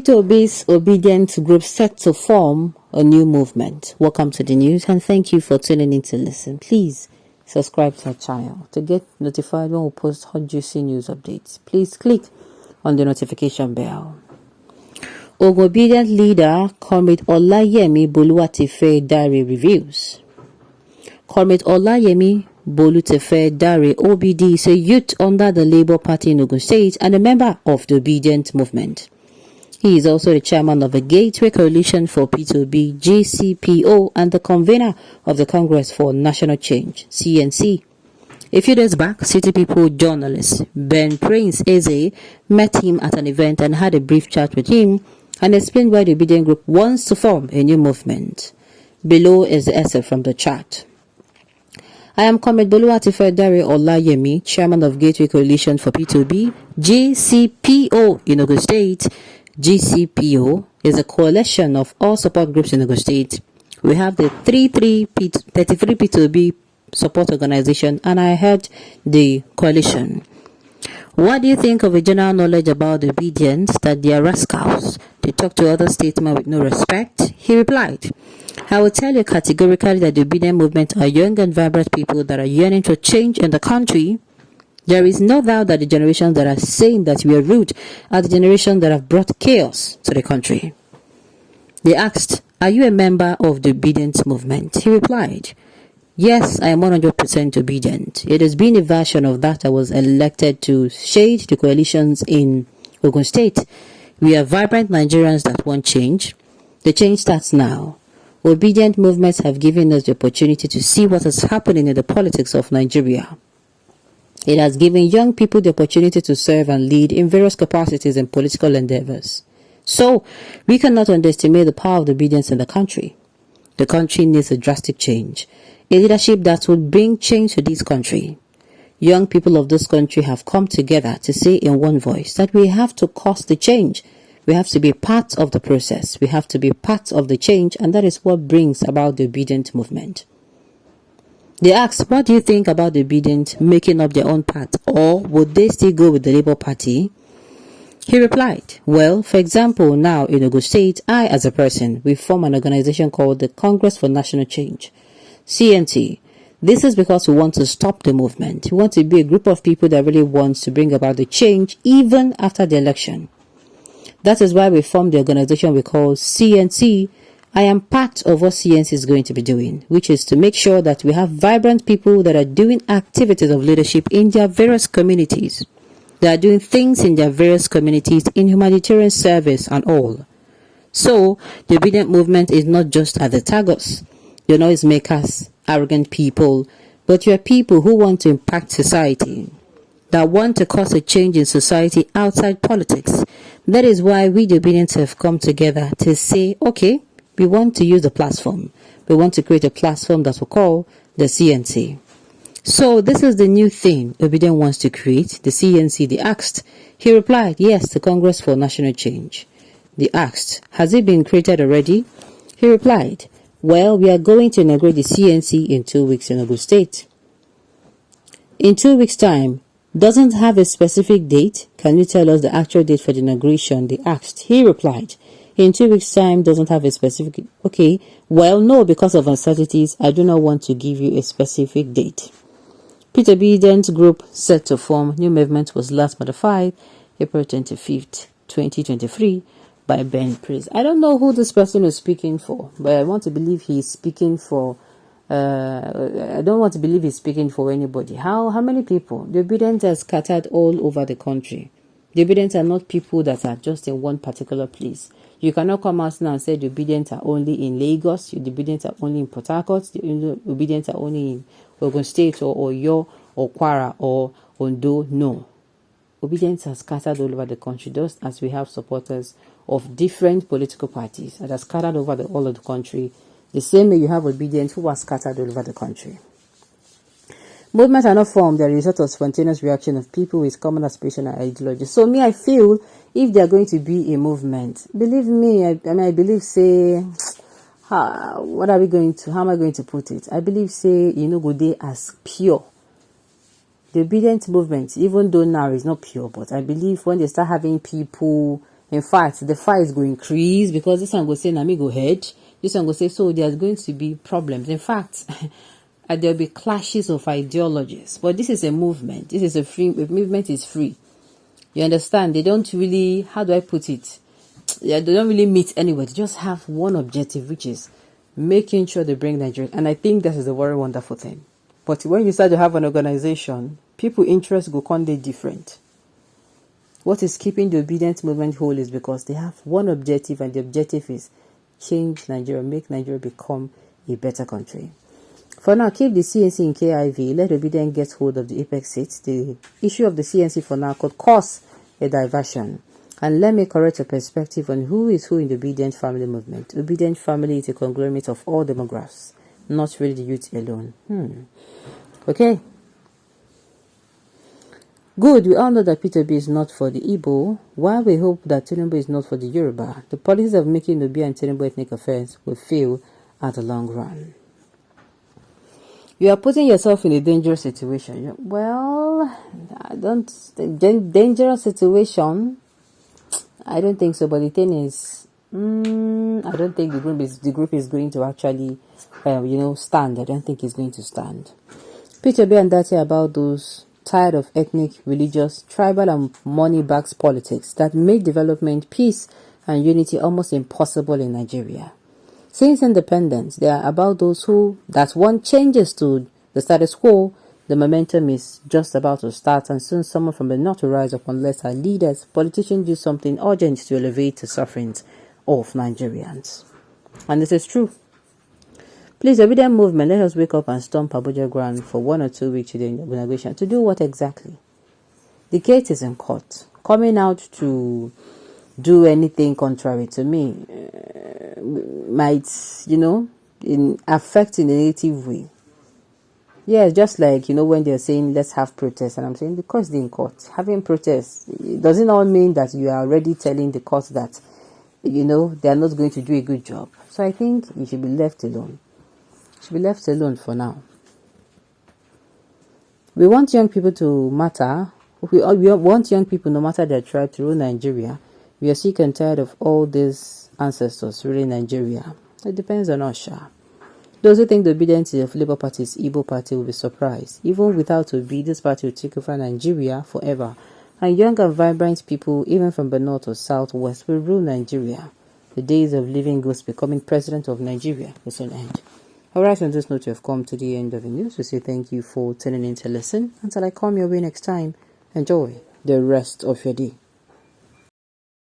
Peter Obi's obedient group set to form a new movement. Welcome to the news and thank you for tuning in to listen. Please subscribe to our channel to get notified when we post hot juicy news updates. Please click on the notification bell. Obedient leader Comrade Olayemi Boluwatife Dare reviews. Comrade Olayemi Boluwatife Dare OBD is a youth under the Labour Party in Ogun State and a member of the Obedient movement. He is also the chairman of the Gateway Coalition for P2B, JCPO, and the convener of the Congress for National Change, CNC. A few days back, City People journalist Ben Prince Eze met him at an event and had a brief chat with him and explained why the Obedient Group wants to form a new movement. Below is the essay from the chat. I am Comrade Boluwatife Dare Olayemi, chairman of Gateway Coalition for P2B, JCPO in Ogun State. GCPO is a coalition of all support groups in Ogun State. We have the 33 P2B support organization and I heard the coalition. What do you think of a general knowledge about the obedience that they are rascals? They talk to other statesmen with no respect? He replied, I will tell you categorically that the obedient movement are young and vibrant people that are yearning for change in the country. There is no doubt that the generations that are saying that we are rude are the generations that have brought chaos to the country. They asked, are you a member of the obedient movement? He replied, yes, I am 100% obedient. It has been a version of that I was elected to shade the coalitions in Ogun State. We are vibrant Nigerians that want change. The change starts now. Obedient movements have given us the opportunity to see what is happening in the politics of Nigeria. It has given young people the opportunity to serve and lead in various capacities and political endeavors. So, we cannot underestimate the power of obedience in the country. The country needs a drastic change, a leadership that will bring change to this country. Young people of this country have come together to say in one voice that we have to cause the change. We have to be part of the process. We have to be part of the change, and that is what brings about the obedient movement. They asked, what do you think about the obedient making up their own path, or would they still go with the Labour Party? He replied, well, for example, now in Ogun State, I as a person, we form an organization called the Congress for National Change, CNT. This is because we want to stop the movement. We want to be a group of people that really wants to bring about the change even after the election. That is why we formed the organization we call CNC. I am part of what CNC is going to be doing, which is to make sure that we have vibrant people that are doing activities of leadership in their various communities. They are doing things in their various communities in humanitarian service and all. So, the obedient movement is not just at the targets, the noisemakers, arrogant people, but you are people who want to impact society, that want to cause a change in society outside politics. That is why we, the obedience, have come together to say, okay, we want to use the platform. We want to create a platform that we call the CNC. So this is the new thing Obedient wants to create, the CNC. They asked. He replied, yes, the Congress for National Change. They asked, has it been created already? He replied, well, we are going to inaugurate the CNC in 2 weeks in Ogun State. In 2 weeks' time, doesn't have a specific date. Can you tell us the actual date for the inauguration? They asked. He replied, in 2 weeks' time, doesn't have a specific... Okay, well, no, because of uncertainties, I do not want to give you a specific date. Peter Obedient Group set to form. New movement was last modified April 25th, 2023 by Ben Prince. I don't know who this person is speaking for, but I want to believe he's speaking for... I don't want to believe he's speaking for anybody. How many people? The Obedient are scattered all over the country. The Obedient are not people that are just in one particular place. You cannot come out now and say the Obedient are only in Lagos, the Obedient are only in Port Harcourt, the Obedient are only in Ogun State or Oyo or Kwara or Ondo. No. Obedience are scattered all over the country, just as we have supporters of different political parties that are scattered over all of the country. The same way you have Obedience who are scattered all over the country. Movements are not formed, they are a result of spontaneous reaction of people with common aspiration and ideology. So me, I feel if they are going to be a movement, believe me, I believe, say, what are we going to, how am I going to put it? I believe, say, go there as pure. The Obedient movement, even though now is not pure, but I believe when they start having people In fact, the fight will increase because this one will say, Nami go ahead. This one will say, so there's going to be problems. In fact, there'll be clashes of ideologies. But this is a movement. This is a movement is free. You understand? They don't really, how do I put it? Yeah, they don't really meet anywhere. They just have one objective, which is making sure they bring Nigeria. And I think this is a very wonderful thing. But when you start to have an organization, people's interests go constantly different. What is keeping the obedient movement whole is because they have one objective, and the objective is change Nigeria, make Nigeria become a better country. For now, keep the CNC in KIV. Let obedient get hold of the apex seats. The issue of the CNC for now could cause a diversion. And let me correct your perspective on who is who in the obedient family movement. Obedient family is a conglomerate of all demographics, not really the youth alone. Okay. Good, we all know that Peter B is not for the Igbo, while we hope that Tinubu is not for the Yoruba. The policies of making Obi and Tinubu ethnic affairs will fail at the long run. You are putting yourself in a dangerous situation. Well, dangerous situation, I don't think so, but the thing is, I don't think the group is going to actually, stand. I don't think it's going to stand. Peter B and Dati about those tired of ethnic, religious, tribal and money-backed politics that make development, peace and unity almost impossible in Nigeria. Since independence, they are about those that want changes to the status quo. The momentum is just about to start, and soon someone from the north will rise up unless our leaders, politicians do something urgent to elevate the sufferings of Nigerians. And this is true. Please, obedient movement, let us wake up and stomp Abuja ground for 1 or 2 weeks to the inauguration. To do what exactly? The case is in court. Coming out to do anything contrary to me might, affect in a negative way. Yeah, just like, when they're saying, let's have protests. And I'm saying, because they're in court. Having protests, does it not mean that you are already telling the court that, they are not going to do a good job? So I think you should be left alone. Should be left alone for now. We want young people to matter. We want young people, no matter their tribe, to rule Nigeria. We are sick and tired of all these ancestors ruling Nigeria. It depends on us, Sha. Those who think the obedience of Labour Party's Igbo party will be surprised. Even without Obi, this party will take over Nigeria forever. And young and vibrant people, even from the north or southwest, will rule Nigeria. The days of living ghosts becoming president of Nigeria will soon end. Alright, on this note, you have come to the end of the news. We say thank you for tuning in to listen. Until I come your way next time, enjoy the rest of your day.